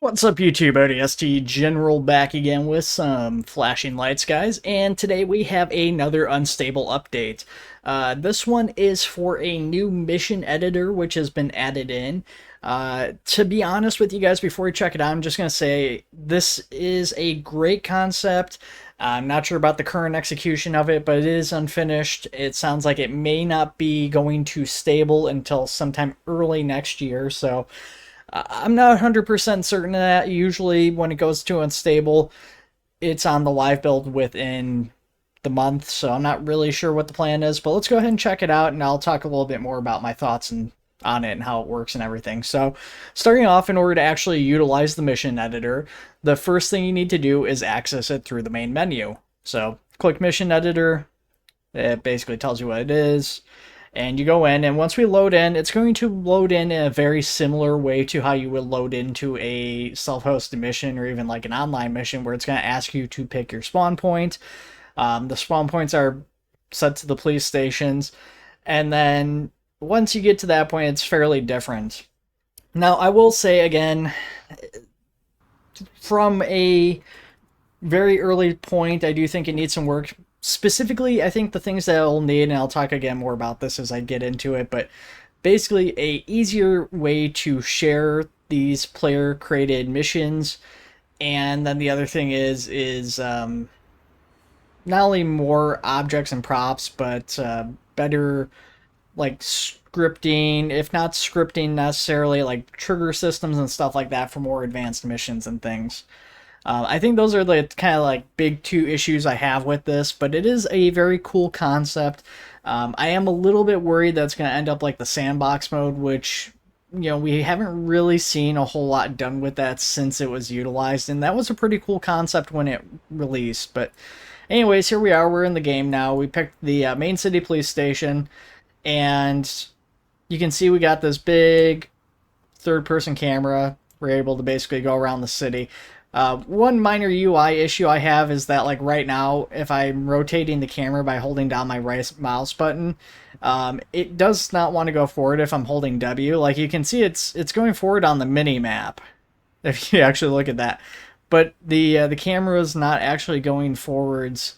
What's up, YouTube? ODST General back again with some flashing lights, guys, and today we have another unstable update. This one is for a new mission editor which has been added in. To be honest with you guys, before we check it out, I'm just going to say this is a great concept. I'm not sure about the current execution of it, but it is unfinished. It sounds like it may not be going to stable until sometime early next year, so I'm not 100% certain of that. Usually when it goes to unstable, it's on the live build within the month, so I'm not really sure what the plan is, but let's go ahead and check it out, and I'll talk a little bit more about my thoughts on it and how it works and everything. So starting off, in order to actually utilize the mission editor, the first thing you need to do is access it through the main menu. So click mission editor. It basically tells you what it is. And you go in, and once we load in, it's going to load in a very similar way to how you would load into a self-hosted mission or even like an online mission, where it's going to ask you to pick your spawn point. The spawn points are set to the police stations, and then once you get to that point, it's fairly different. Now, I will say again, from a very early point, I do think it needs some work. Specifically, I think the things that it'll need, and I'll talk again more about this as I get into it, but basically a easier way to share these player created missions. And then the other thing is not only more objects and props, but better like scripting, if not scripting necessarily, like trigger systems and stuff like that for more advanced missions and things. I think those are the kind of like big two issues I have with this, but it is a very cool concept. I am a little bit worried that it's going to end up like the sandbox mode, which, you know, we haven't really seen a whole lot done with that since it was utilized, and that was a pretty cool concept when it released. But anyways, here we are, we're in the game now. We picked the main city police station, and you can see we got this big third-person camera. We're able to basically go around the city. One minor UI issue I have is that, like, right now, if I'm rotating the camera by holding down my right mouse button, it does not want to go forward if I'm holding W. Like, you can see it's going forward on the mini map, if you actually look at that. But the camera is not actually going forwards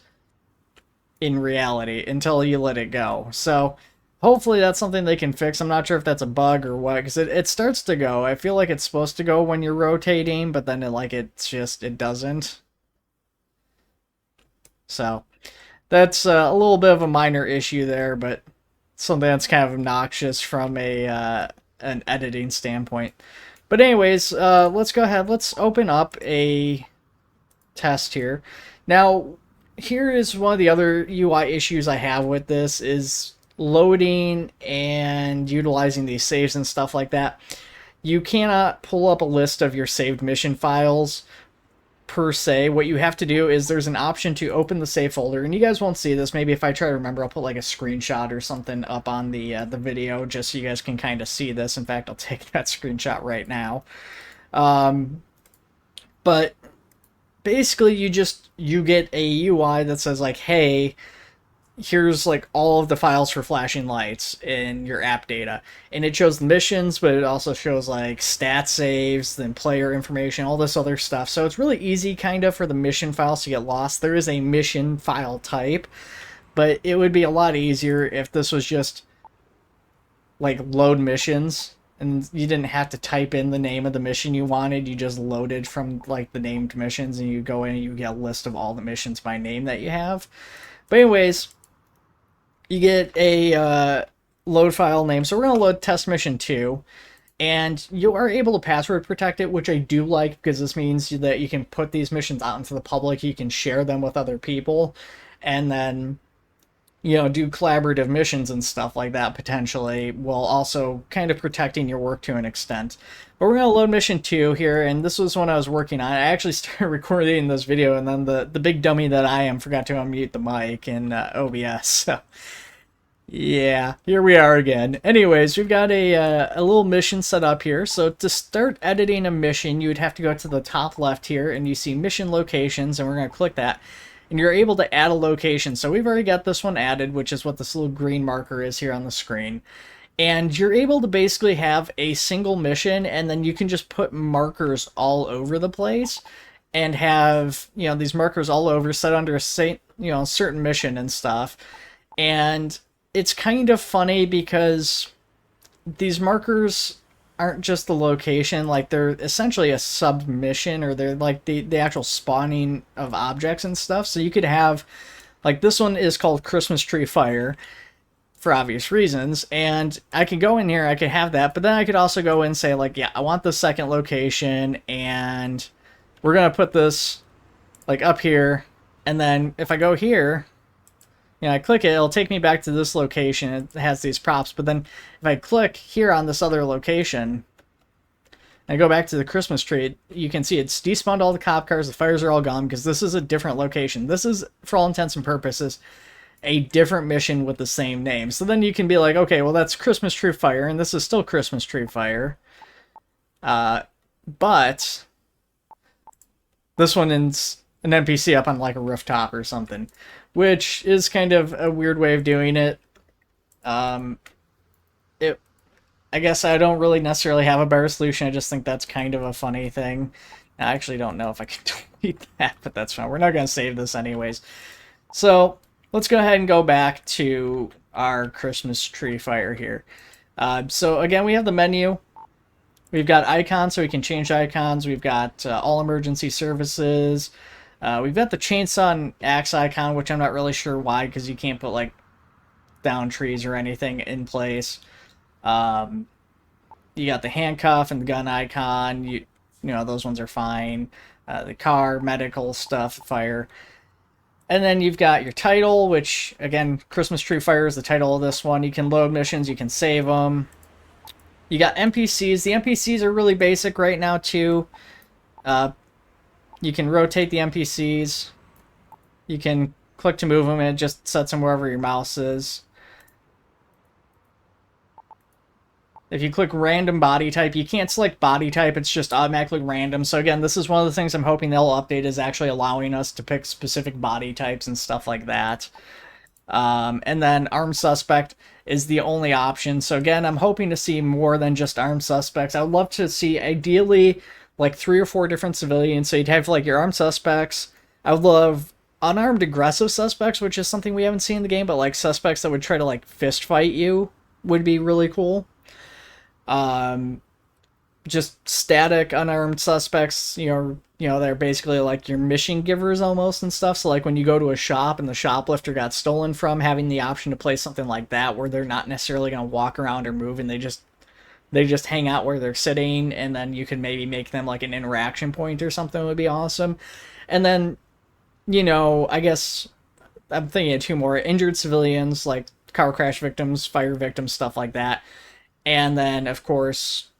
in reality until you let it go. So hopefully that's something they can fix. I'm not sure if that's a bug or what, because it starts to go. I feel like it's supposed to go when you're rotating, but then it doesn't. So that's a little bit of a minor issue there, but something that's kind of obnoxious from an editing standpoint. But anyways, let's go ahead. Let's open up a test here. Now, here is one of the other UI issues I have with this is loading and utilizing these saves and stuff like that. You cannot pull up a list of your saved mission files per se. What you have to do is there's an option to open the save folder, and you guys won't see this. Maybe if I try to remember, I'll put like a screenshot or something up on the video just so you guys can kind of see this. In fact, I'll take that screenshot right now. But basically you get a UI that says like, hey, here's like all of the files for flashing lights in your app data, and it shows the missions, but it also shows like stat saves, then player information, all this other stuff. So it's really easy kind of for the mission files to get lost. There is a mission file type, but it would be a lot easier if this was just like load missions and you didn't have to type in the name of the mission you wanted. You just loaded from like the named missions, and you go in and you get a list of all the missions by name that you have. But anyways, you get a load file name. So we're going to load test mission 2, and you are able to password protect it, which I do like, because this means that you can put these missions out into the public. You can share them with other people, and then, you know, do collaborative missions and stuff like that potentially, while also kind of protecting your work to an extent. But we're going to load mission 2 here, and this was when I was working on it. I actually started recording this video, and then the big dummy that I am forgot to unmute the mic in OBS. So yeah, here we are again. Anyways, we've got a little mission set up here. So to start editing a mission, you would have to go to the top left here, and you see mission locations, and we're going to click that. And you're able to add a location. So we've already got this one added, which is what this little green marker is here on the screen. And you're able to basically have a single mission, and then you can just put markers all over the place and have, you know, these markers all over set under a certain mission and stuff. And it's kind of funny because these markers aren't just the location, like they're essentially a submission, or they're like the actual spawning of objects and stuff. So you could have, like, this one is called Christmas Tree Fire for obvious reasons, and I could go in here, I could have that, but then I could also go in and say, like, yeah, I want the second location, and we're gonna put this like up here, and then if I go here, you know, I click it, it'll take me back to this location. It has these props, but then if I click here on this other location, and I go back to the Christmas tree, you can see it's despawned all the cop cars, the fires are all gone, because this is a different location. This is, for all intents and purposes, a different mission with the same name. So then you can be like, okay, well, that's Christmas Tree Fire, and this is still Christmas Tree Fire. But this one is an NPC up on like a rooftop or something, which is kind of a weird way of doing it. I guess I don't really necessarily have a better solution. I just think that's kind of a funny thing. I actually don't know if I can delete that, but that's fine. We're not going to save this anyways. So let's go ahead and go back to our Christmas Tree Fire here. So again, we have the menu. We've got icons, so we can change icons. We've got all emergency services. We've got the chainsaw and axe icon, which I'm not really sure why, because you can't put like down trees or anything in place. You got the handcuff and the gun icon. You know, those ones are fine. The car, medical stuff, fire. And then you've got your title, which, again, Christmas Tree Fire is the title of this one. You can load missions, you can save them. You got NPCs. The NPCs are really basic right now, too. You can rotate the NPCs. You can click to move them, and it just sets them wherever your mouse is. If you click random body type, you can't select body type, it's just automatically random. So again, this is one of the things I'm hoping they'll update, is actually allowing us to pick specific body types and stuff like that. And then armed suspect is the only option. So again, I'm hoping to see more than just armed suspects. I would love to see, ideally, like 3 or 4 different civilians. So you'd have like your armed suspects. I would love unarmed aggressive suspects, which is something we haven't seen in the game, but like suspects that would try to like fist fight you would be really cool. Just static unarmed suspects, you know, they're basically like your mission givers almost and stuff. So like when you go to a shop and the shoplifter got stolen from, having the option to play something like that where they're not necessarily going to walk around or move, and they just hang out where they're sitting, and then you can maybe make them like an interaction point or something would be awesome. And then, you know, I guess I'm thinking of 2 more: injured civilians, like car crash victims, fire victims, stuff like that. And then, of course,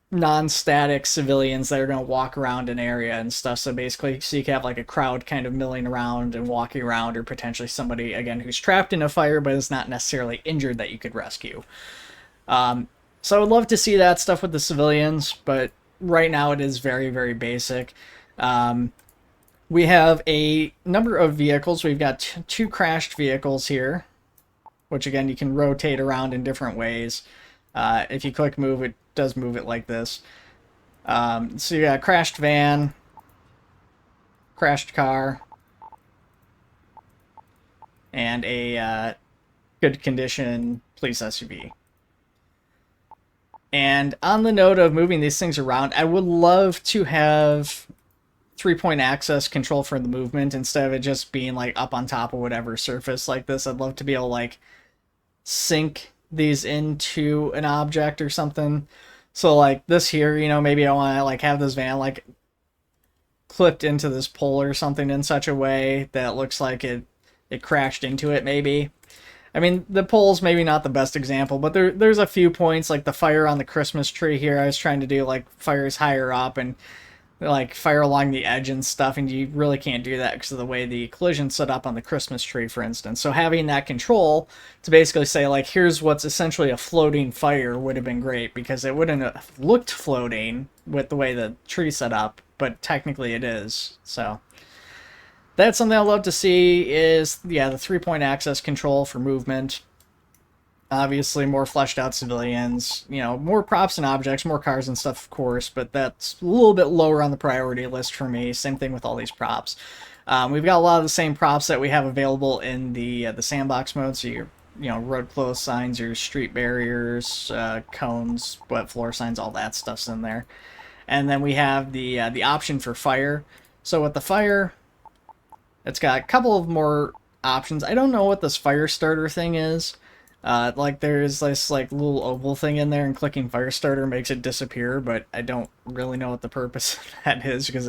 non-static civilians that are going to walk around an area and stuff. So basically, so you can have like a crowd kind of milling around and walking around, or potentially somebody, again, who's trapped in a fire but is not necessarily injured that you could rescue. So I would love to see that stuff with the civilians, but right now it is very, very basic. We have a number of vehicles. We've got 2 crashed vehicles here, which again, you can rotate around in different ways. If you click move, it does move it like this. So you got crashed van, crashed car, and a good condition police SUV. And on the note of moving these things around, I would love to have 3-point access control for the movement instead of it just being like up on top of whatever surface like this. I'd love to be able to like sync these into an object or something. So like this here, you know, maybe I want to like have this van like clipped into this pole or something in such a way that it looks like it crashed into it maybe. I mean, the pole's maybe not the best example, but there's a few points, like the fire on the Christmas tree here. I was trying to do like fires higher up and like fire along the edge and stuff, and you really can't do that because of the way the collision's set up on the Christmas tree, for instance. So having that control to basically say like, here's what's essentially a floating fire would have been great, because it wouldn't have looked floating with the way the tree's set up, but technically it is. So that's something I'd love to see, is, yeah, the 3-point access control for movement. Obviously, more fleshed out civilians, more props and objects, more cars and stuff, of course, but that's a little bit lower on the priority list for me. Same thing with all these props. We've got a lot of the same props that we have available in the sandbox mode. So your road closed signs, your street barriers, cones, wet floor signs, all that stuff's in there. And then we have the option for fire. So with the fire, it's got a couple of more options. I don't know what this fire starter thing is. Like there's this like little oval thing in there, and clicking fire starter makes it disappear, but I don't really know what the purpose of that is, because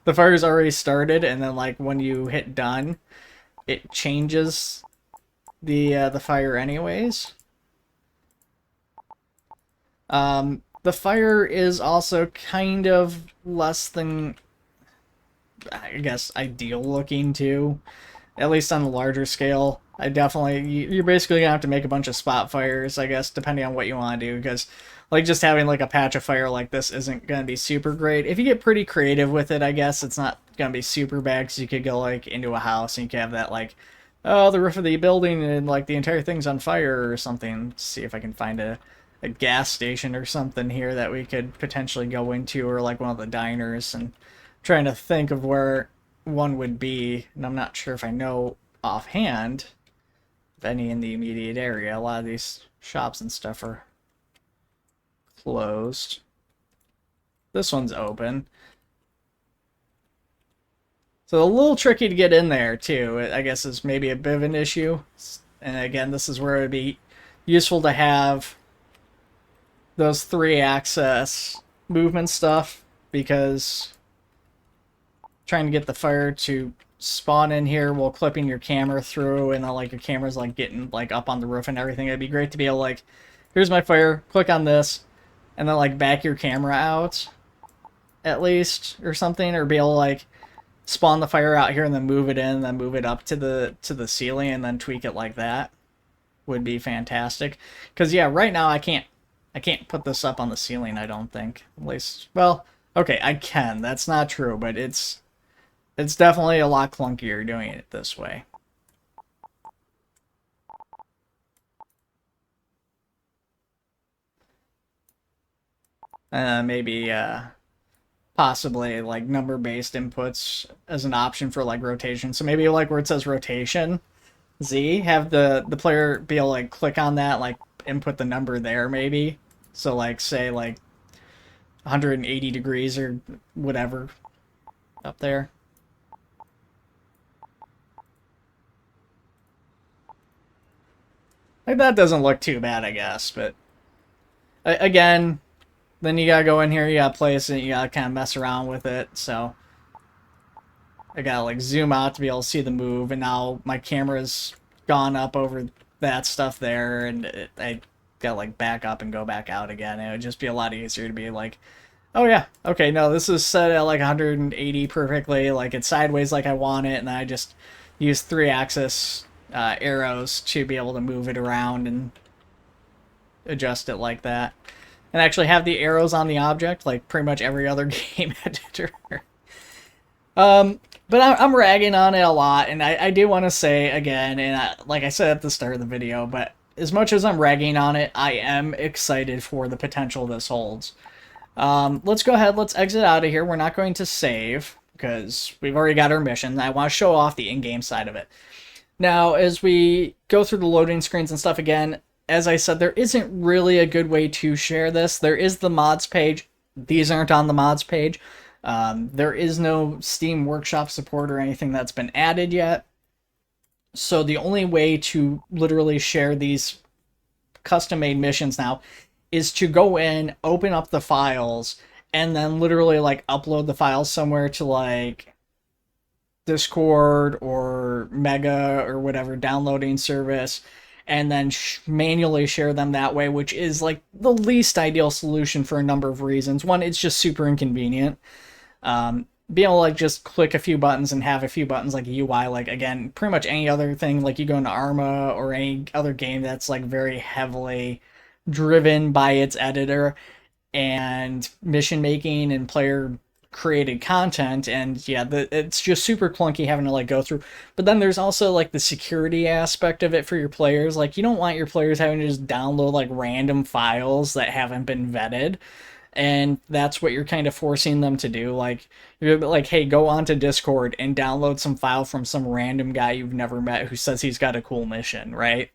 the fire's already started, and then like when you hit done, it changes the fire anyways. The fire is also kind of less than, I guess, ideal looking too, at least on a larger scale. You're basically gonna have to make a bunch of spot fires, I guess, depending on what you want to do, because like just having like a patch of fire like this isn't gonna be super great. If you get pretty creative with it, I guess it's not gonna be super bad, because you could go like into a house and you could have that like, oh, the roof of the building and like the entire thing's on fire or something. Let's see if I can find a gas station or something here that we could potentially go into, or like one of the diners, and trying to think of where one would be, and I'm not sure if I know offhand if any in the immediate area. A lot of these shops and stuff are closed. This one's open. So a little tricky to get in there too, I guess, is maybe a bit of an issue. And again, this is where it would be useful to have those 3-axis movement stuff, because trying to get the fire to spawn in here while clipping your camera through, and then like your camera's like getting like up on the roof and everything, it'd be great to be able to like, here's my fire, click on this, and then like back your camera out at least or something, or be able to like spawn the fire out here and then move it in, and then move it up to the ceiling and then tweak it like that would be fantastic. Because yeah, right now I can't put this up on the ceiling, I don't think. At least, well, okay, I can. That's not true, but it's definitely a lot clunkier doing it this way. Maybe possibly like number-based inputs as an option for like rotation. So maybe like where it says rotation Z, have the player be able to like click on that, like input the number there maybe. So like say like 180 degrees or whatever up there. Like that doesn't look too bad, I guess, but again, then you gotta go in here, you gotta place it, you gotta kind of mess around with it, so I gotta like zoom out to be able to see the move, and now my camera's gone up over that stuff there, and I gotta like back up and go back out again. It would just be a lot easier to be like, oh yeah, okay, no, this is set at like 180 perfectly, like it's sideways like I want it, and then I just use 3-axis arrows to be able to move it around and adjust it like that. And actually have the arrows on the object like pretty much every other game editor. But I'm ragging on it a lot, and I do want to say again, and like I said at the start of the video, but as much as I'm ragging on it, I am excited for the potential this holds. Let's go ahead, let's exit out of here. We're not going to save, because we've already got our mission. I want to show off the in-game side of it. Now, as we go through the loading screens and stuff again, as I said, there isn't really a good way to share this. There is the mods page. These aren't on the mods page. There is no Steam Workshop support or anything that's been added yet. So the only way to literally share these custom-made missions now is to go in, open up the files, and then literally like upload the files somewhere to like Discord or Mega or whatever downloading service, and then manually share them that way, which is like the least ideal solution for a number of reasons. One, it's just super inconvenient. Being able to like just click a few buttons and have a few buttons like a UI, like again, pretty much any other thing, like you go into Arma or any other game that's like very heavily driven by its editor and mission making and player created content, and yeah, it's just super clunky having to like go through. But then there's also like the security aspect of it for your players. Like you don't want your players having to just download like random files that haven't been vetted, and that's what you're kind of forcing them to do. Like you're like, hey, go onto Discord and download some file from some random guy you've never met who says he's got a cool mission, right?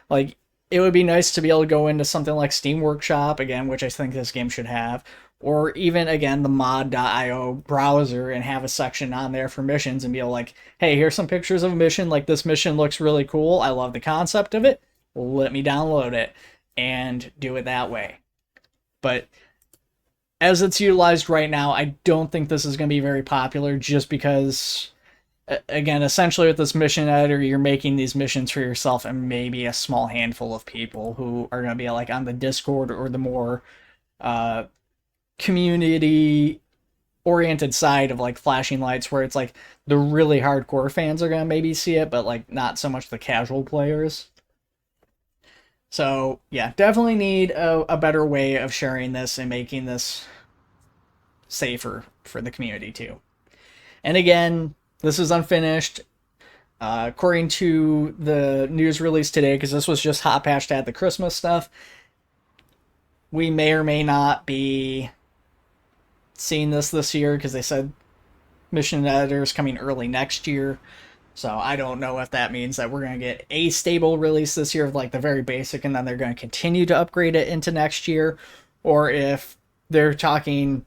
Like it would be nice to be able to go into something like Steam Workshop again, which I think this game should have, or even again the mod.io browser and have a section on there for missions and be able like, hey, here's some pictures of a mission. Like this mission looks really cool. I love the concept of it. Let me download it and do it that way. But as it's utilized right now, I don't think this is going to be very popular just because, again, essentially with this mission editor, you're making these missions for yourself and maybe a small handful of people who are going to be like on the Discord or the more community oriented side of like Flashing Lights, where it's like the really hardcore fans are going to maybe see it, but like not so much the casual players. So yeah, definitely need a better way of sharing this and making this safer for the community too. And again, this is unfinished. According to the news release today, because this was just hot patched at the Christmas stuff, we may or may not be seeing this year, because they said mission editors coming early next year. So I don't know if that means that we're going to get a stable release this year of like the very basic, and then they're going to continue to upgrade it into next year, or if they're talking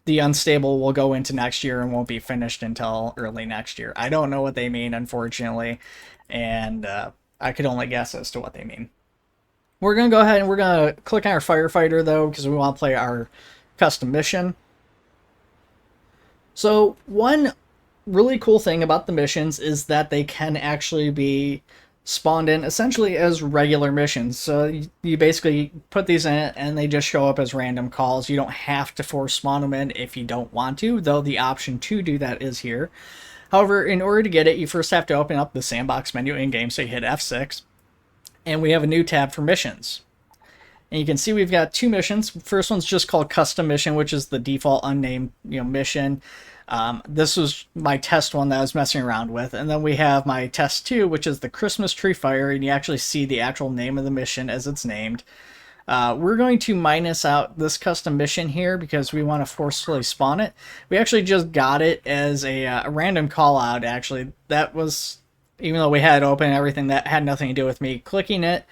the unstable will go into next year and won't be finished until early next year. I don't know what they mean, unfortunately, and I could only guess as to what they mean. We're going to go ahead and we're going to click on our firefighter, though, because we want to play our custom mission. So one really cool thing about the missions is that they can actually be spawned in essentially as regular missions. So you basically put these in it and they just show up as random calls. You don't have to force spawn them in if you don't want to, though the option to do that is here. However, in order to get it, you first have to open up the sandbox menu in game, so you hit F6, and we have a new tab for missions. And you can see we've got two missions. First one's just called Custom Mission, which is the default unnamed mission. This was my test one that I was messing around with. And then we have my test 2, which is the Christmas Tree Fire, and you actually see the actual name of the mission as it's named. We're going to minus out this custom mission here because we want to forcefully spawn it. We actually just got it as a random call out, actually. That was, even though we had it open and everything, that had nothing to do with me clicking it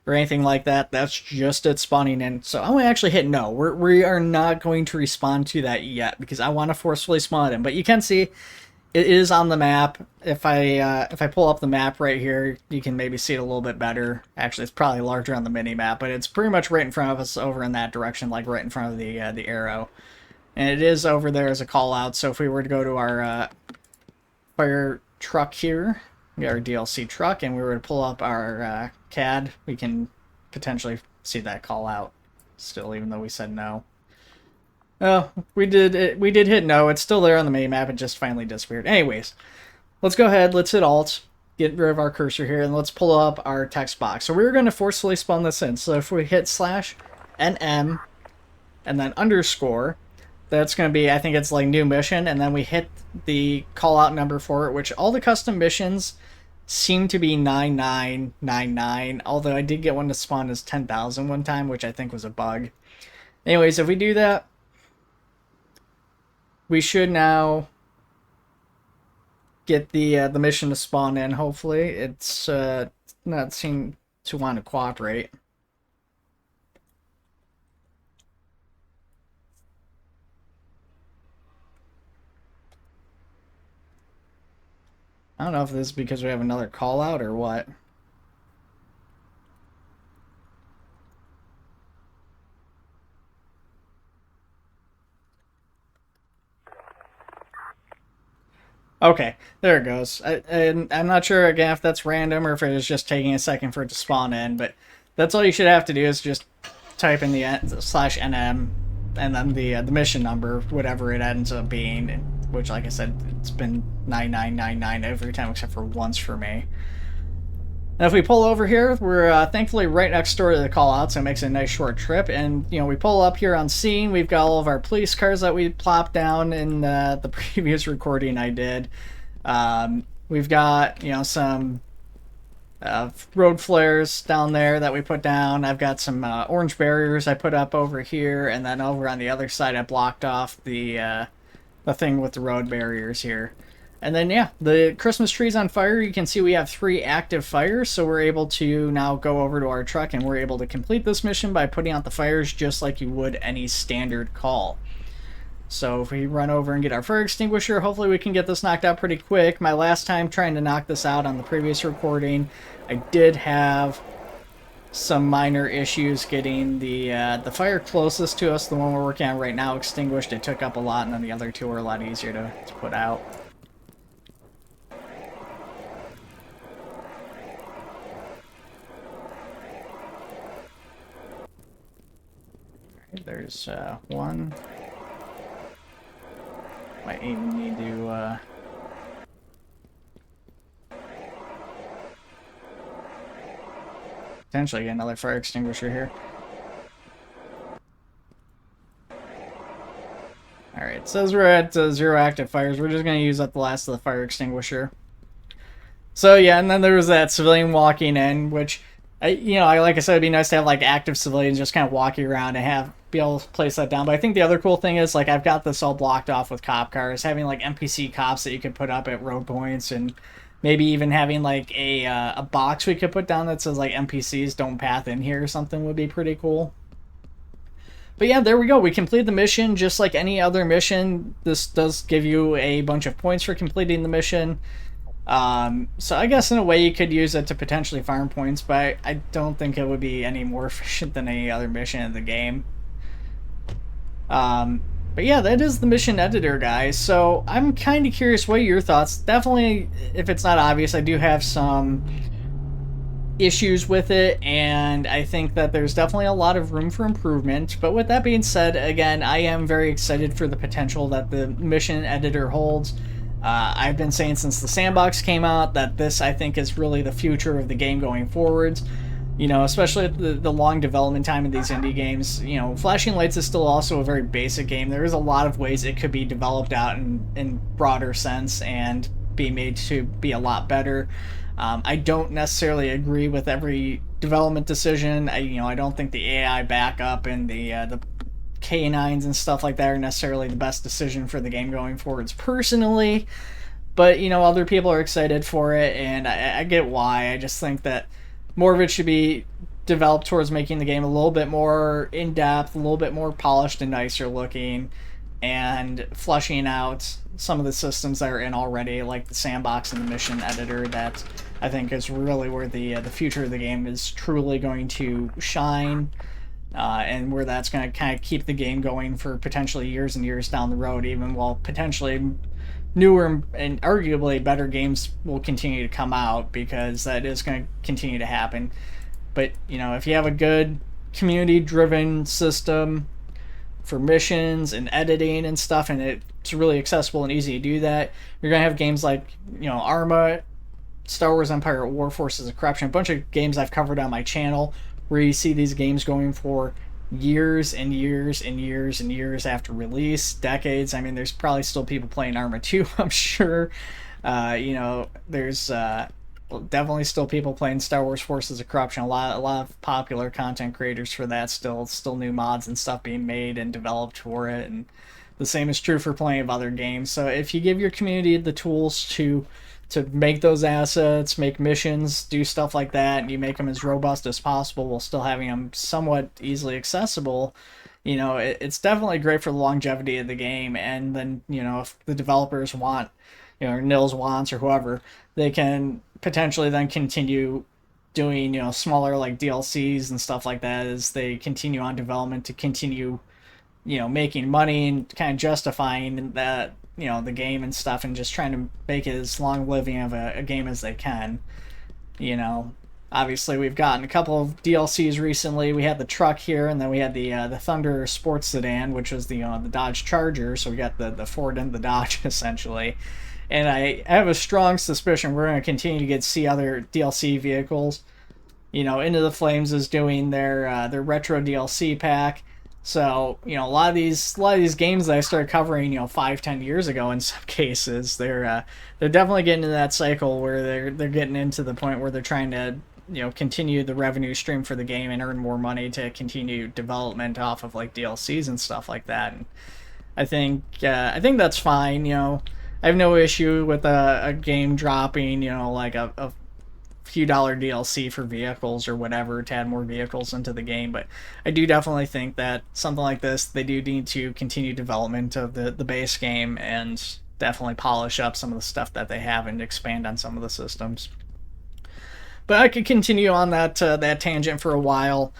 or anything like that. That's just it spawning in. So I'm going to actually hit no. We are not going to respond to that yet because I want to forcefully spawn it in. But you can see it is on the map. If I pull up the map right here, you can maybe see it a little bit better. Actually, it's probably larger on the mini map, but it's pretty much right in front of us over in that direction, like right in front of the arrow. And it is over there as a call out. So if we were to go to our fire truck here, our DLC truck, and we were to pull up our CAD, we can potentially see that call out still, even though we said no. Oh, we did hit no. It's still there on the main map. It just finally disappeared. Anyways, let's go ahead. Let's hit Alt, get rid of our cursor here, and let's pull up our text box. So we're going to forcefully spawn this in. So if we hit /NM and then underscore, that's going to be, I think it's like new mission, and then we hit the call out number for it, which all the custom missions seem to be 9999, although I did get one to spawn as 10,000 one time, which I think was a bug. Anyways, if we do that, we should now get the mission to spawn in, hopefully. It's not seem to want to cooperate. I don't know if this is because we have another call out or what. Okay, there it goes. I'm not sure again if that's random or if it is just taking a second for it to spawn in, but that's all you should have to do is just type in the /NM and then the mission number, whatever it ends up being, which, like I said, it's been 9999 every time except for once for me. And if we pull over here, we're thankfully right next door to the call out, so it makes it a nice short trip. And, we pull up here on scene. We've got all of our police cars that we plopped down in the previous recording I did. We've got, some road flares down there that we put down. I've got some orange barriers I put up over here, and then over on the other side I blocked off the thing with the road barriers here. And then, yeah, the Christmas tree's on fire. You can see we have 3 active fires, so we're able to now go over to our truck and we're able to complete this mission by putting out the fires just like you would any standard call. So if we run over and get our fire extinguisher, hopefully we can get this knocked out pretty quick. My last time trying to knock this out on the previous recording, I did have some minor issues getting the fire closest to us, the one we're working on right now, extinguished. It took up a lot, and then the other 2 were a lot easier to put out. There's one. Might even need to potentially get another fire extinguisher here. Alright, it says we're at 0 active fires. We're just going to use up the last of the fire extinguisher. So yeah, and then there was that civilian walking in, which, like I said, it'd be nice to have like active civilians just kind of walking around and be able to place that down. But I think the other cool thing is, like, I've got this all blocked off with cop cars, having like NPC cops that you could put up at road points, and maybe even having like a box we could put down that says like NPCs don't path in here or something would be pretty cool. But yeah, there we go. We completed the mission just like any other mission. This does give you a bunch of points for completing the mission. So I guess in a way you could use it to potentially farm points, but I don't think it would be any more efficient than any other mission in the game. But yeah, that is the mission editor, guys. So I'm kind of curious what are your thoughts. Definitely, if it's not obvious, I do have some issues with it, and I think that there's definitely a lot of room for improvement. But with that being said, again, I am very excited for the potential that the mission editor holds. I've been saying since the sandbox came out that this, I think, is really the future of the game going forwards. Especially the long development time of these indie games. Flashing Lights is still also a very basic game. There is a lot of ways it could be developed out in broader sense and be made to be a lot better. I don't necessarily agree with every development decision. I don't think the AI backup and the K9s and stuff like that are necessarily the best decision for the game going forwards personally. But, other people are excited for it, and I get why. I just think that more of it should be developed towards making the game a little bit more in-depth, a little bit more polished and nicer looking, and fleshing out some of the systems that are in already, like the sandbox and the mission editor, that I think is really where the future of the game is truly going to shine, and where that's going to kind of keep the game going for potentially years and years down the road, even while potentially newer and arguably better games will continue to come out, because that is going to continue to happen. But if you have a good community driven system for missions and editing and stuff, and it's really accessible and easy to do that, you're going to have games like Arma, Star Wars Empire, War Forces of Corruption, a bunch of games I've covered on my channel, where you see these games going for years and years and years and years after release, decades. I mean, there's probably still people playing Arma 2, I'm sure. There's definitely still people playing Star Wars Forces of Corruption. A lot of popular content creators for that. Still new mods and stuff being made and developed for it, and the same is true for plenty of other games. So if you give your community the tools to make those assets, make missions, do stuff like that, and you make them as robust as possible while still having them somewhat easily accessible, it's definitely great for the longevity of the game. And then, if the developers want, or Nils wants, or whoever, they can potentially then continue doing, smaller like DLCs and stuff like that as they continue on development to continue, making money and kind of justifying that, the game and stuff, and just trying to make it as long living of a game as they can. Obviously we've gotten a couple of DLCs recently. We had the truck here, and then we had the Thunder Sports Sedan, which was the Dodge Charger. So we got the Ford and the Dodge essentially, And I have a strong suspicion we're going to continue to get see other DLC vehicles. You know, Into the Flames is doing their retro DLC pack. So, you know, a lot of these games that I started covering, you know, 5, 10 years ago in some cases, they're definitely getting into that cycle where they're getting into the point where they're trying to, you know, continue the revenue stream for the game and earn more money to continue development off of like DLCs and stuff like that. And I think that's fine. You know, I have no issue with a game dropping, you know, like a few dollar DLC for vehicles or whatever to add more vehicles into the game. But I do definitely think that something like this, they do need to continue development of the base game and definitely polish up some of the stuff that they have and expand on some of the systems. But I could continue on that tangent for a while,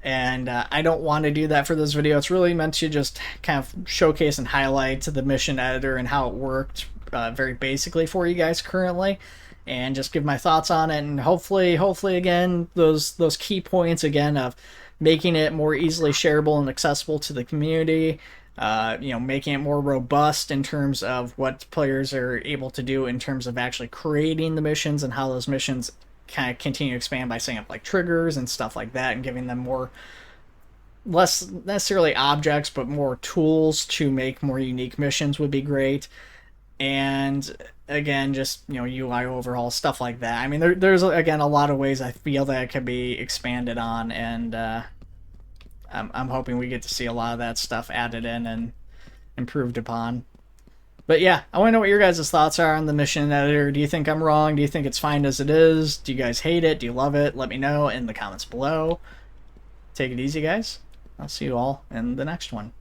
and I don't want to do that for this video. It's really meant to just kind of showcase and highlight the mission editor and how it worked very basically for you guys currently, and just give my thoughts on it. And hopefully again, those key points again of making it more easily shareable and accessible to the community. You know, making it more robust in terms of what players are able to do in terms of actually creating the missions and how those missions kind of continue to expand by setting up like triggers and stuff like that and giving them more, less necessarily objects, but more tools to make more unique missions would be great. And again, just, you know, UI overhaul, stuff like that. I mean, there's again a lot of ways I feel that it could be expanded on, and I'm hoping we get to see a lot of that stuff added in and improved upon. But yeah, I want to know what your guys' thoughts are on the mission editor. Do you think I'm wrong? Do you think it's fine as it is? Do you guys hate it? Do you love it? Let me know in the comments below. Take it easy, guys. I'll see you all in the next one.